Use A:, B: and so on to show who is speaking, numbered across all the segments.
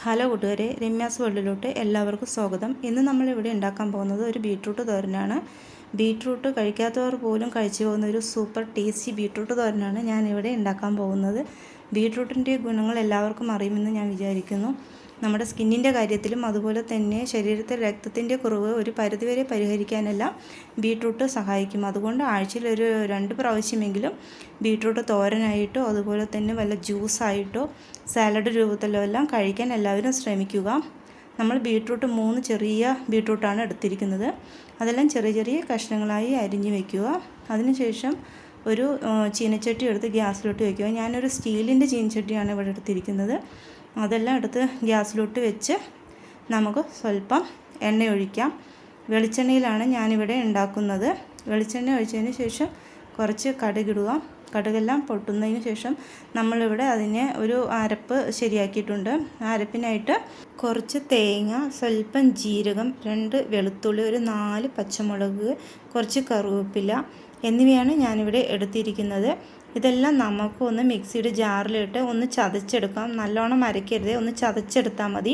A: Hello കൂട്ടുകാരെ, രമ്യാസ് വേൾഡിലോട്ട് എല്ലാവർക്കും സ്വാഗതം. ഇന്ന് നമ്മളിവിടെ ഉണ്ടാക്കാൻ പോകുന്നത് ഒരു ബീട്രൂട്ട് തോരനാണ്. ബീട്രൂട്ട് കഴിക്കാത്തവർ പോലും കഴിച്ചു പോകുന്ന ഒരു സൂപ്പർ ടേസ്റ്റി ബീട്രൂട്ട് തോരനാണ് ഞാനിവിടെ ഉണ്ടാക്കാൻ പോകുന്നത്. ബീട്രൂട്ടിൻ്റെ ഗുണങ്ങൾ എല്ലാവർക്കും അറിയുമെന്ന് ഞാൻ വിചാരിക്കുന്നു. നമ്മുടെ സ്കിന്നിൻ്റെ കാര്യത്തിലും അതുപോലെ തന്നെ ശരീരത്തിൽ രക്തത്തിൻ്റെ കുറവ് ഒരു പരിധിവരെ പരിഹരിക്കാനെല്ലാം ബീട്രൂട്ട് സഹായിക്കും. അതുകൊണ്ട് ആഴ്ചയിൽ ഒരു 2 പ്രാവശ്യമെങ്കിലും ബീട്രൂട്ട് തോരനായിട്ടോ അതുപോലെ തന്നെ വല്ല ജ്യൂസായിട്ടോ സാലഡ് രൂപത്തിലോ എല്ലാം കഴിക്കാൻ എല്ലാവരും ശ്രമിക്കുക. നമ്മൾ ബീട്രൂട്ട് 3 ചെറിയ ബീട്രൂട്ടാണ് എടുത്തിരിക്കുന്നത്. അതെല്ലാം ചെറിയ ചെറിയ കഷ്ണങ്ങളായി അരിഞ്ഞു വയ്ക്കുക. അതിനുശേഷം ഒരു ചീനച്ചട്ടി എടുത്ത് ഗ്യാസിലോട്ട് വയ്ക്കുക. ഞാനൊരു സ്റ്റീലിൻ്റെ ചീനച്ചട്ടിയാണ് ഇവിടെ എടുത്തിരിക്കുന്നത്. അതെല്ലാം എടുത്ത് ഗ്യാസിലോട്ട് വെച്ച് നമുക്ക് സ്വല്പം എണ്ണ ഒഴിക്കാം. വെളിച്ചെണ്ണയിലാണ് ഞാനിവിടെ ഉണ്ടാക്കുന്നത്. വെളിച്ചെണ്ണ ഒഴിച്ചതിന് ശേഷം കുറച്ച് കടുകിടുക. കടുകെല്ലാം പൊട്ടുന്നതിന് ശേഷം നമ്മളിവിടെ അതിനെ ഒരു അരപ്പ് ശരിയാക്കിയിട്ടുണ്ട്. ആ അരപ്പിനായിട്ട് കുറച്ച് തേങ്ങ, സ്വല്പം ജീരകം, 2 വെളുത്തുള്ളി, ഒരു 4 പച്ചമുളക്, കുറച്ച് കറിവേപ്പില എന്നിവയാണ് ഞാനിവിടെ എടുത്തിരിക്കുന്നത്. ഇതെല്ലാം നമുക്ക് ഒന്ന് മിക്സിയുടെ ജാറിലിട്ട് ഒന്ന് ചതച്ചെടുക്കാം. നല്ലോണം അരയ്ക്കരുത്, ഒന്ന് ചതച്ചെടുത്താൽ മതി.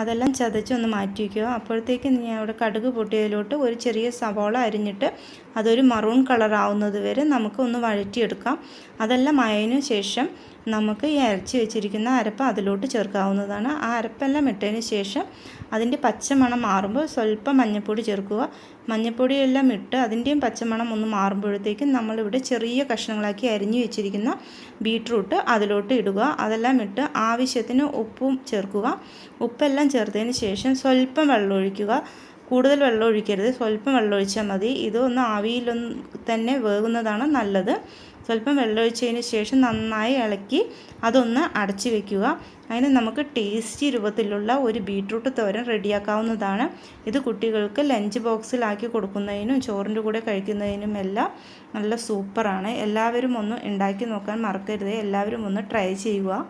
A: അതെല്ലാം ചതച്ച് ഒന്ന് മാറ്റി വയ്ക്കുക. അപ്പോഴത്തേക്ക് ഞാൻ അവിടെ കടുക് പൊട്ടിയതിലോട്ട് ഒരു ചെറിയ സവാള അരിഞ്ഞിട്ട് അതൊരു മറൂൺ കളറാവുന്നത് വരെ നമുക്ക് ഒന്ന് വഴറ്റിയെടുക്കാം. അതെല്ലാം ആയതിനു ശേഷം നമുക്ക് ഈ അരച്ച് വെച്ചിരിക്കുന്ന അരപ്പ് അതിലോട്ട് ചേർക്കാവുന്നതാണ്. ആ അരപ്പെല്ലാം ഇട്ടതിന് ശേഷം അതിൻ്റെ പച്ചമണം മാറുമ്പോൾ സ്വല്പം മഞ്ഞൾപ്പൊടി ചേർക്കുക. മഞ്ഞൾപ്പൊടിയെല്ലാം ഇട്ട് അതിൻ്റെയും പച്ചമണം ഒന്ന് മാറുമ്പോഴത്തേക്കും നമ്മളിവിടെ ചെറിയ കഷ്ണങ്ങളാക്കി അരിഞ്ഞു വെച്ചിരിക്കുന്ന ബീട്രൂട്ട് അതിലോട്ട് ഇടുക. അതെല്ലാം ഇട്ട് ആവശ്യത്തിന് ഉപ്പും ചേർക്കുക. ഉപ്പെല്ലാം ചേർത്തതിന് ശേഷം സ്വല്പം വെള്ളം ഒഴിക്കുക. കൂടുതൽ വെള്ളം ഒഴിക്കരുത്, സ്വല്പം വെള്ളം ഒഴിച്ചാൽ മതി. ഇതൊന്ന് ആവിയിലൊന്ന് തന്നെ വേകുന്നതാണ് നല്ലത്. സ്വല്പം വെള്ളം ഒഴിച്ചതിന് ശേഷം നന്നായി ഇളക്കി അതൊന്ന് അടച്ചു വയ്ക്കുക. അതിന് നമുക്ക് ടേസ്റ്റി രൂപത്തിലുള്ള ഒരു ബീട്രൂട്ട് തോരൻ റെഡിയാക്കാവുന്നതാണ്. ഇത് കുട്ടികൾക്ക് ലഞ്ച് ബോക്സിലാക്കി കൊടുക്കുന്നതിനും ചോറിൻ്റെ കൂടെ കഴിക്കുന്നതിനും എല്ലാം നല്ല സൂപ്പറാണ്. എല്ലാവരും ഒന്ന് ഉണ്ടാക്കി നോക്കാൻ മറക്കരുത്. എല്ലാവരും ഒന്ന് ട്രൈ ചെയ്യുക.